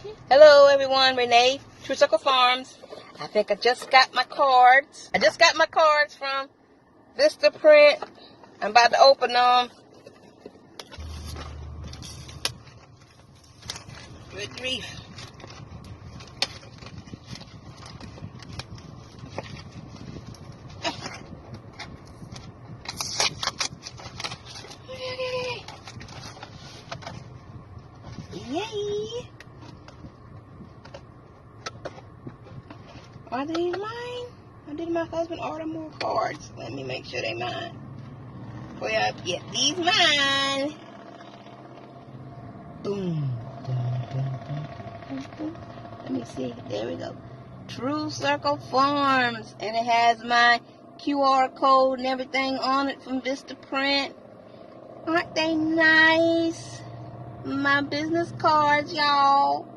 Hello everyone, Renee, True Circle Farms. I think I just got my cards. I just got my cards from Vistaprint. I'm about to open them. Good grief. Yay! Are they mine? Or did my husband order more cards? Let me make sure they're mine. Before I get these mine. Boom. Let me see. There we go. True Circle Farms. And it has my QR code and everything on it from Vistaprint. Aren't they nice? My business cards, y'all.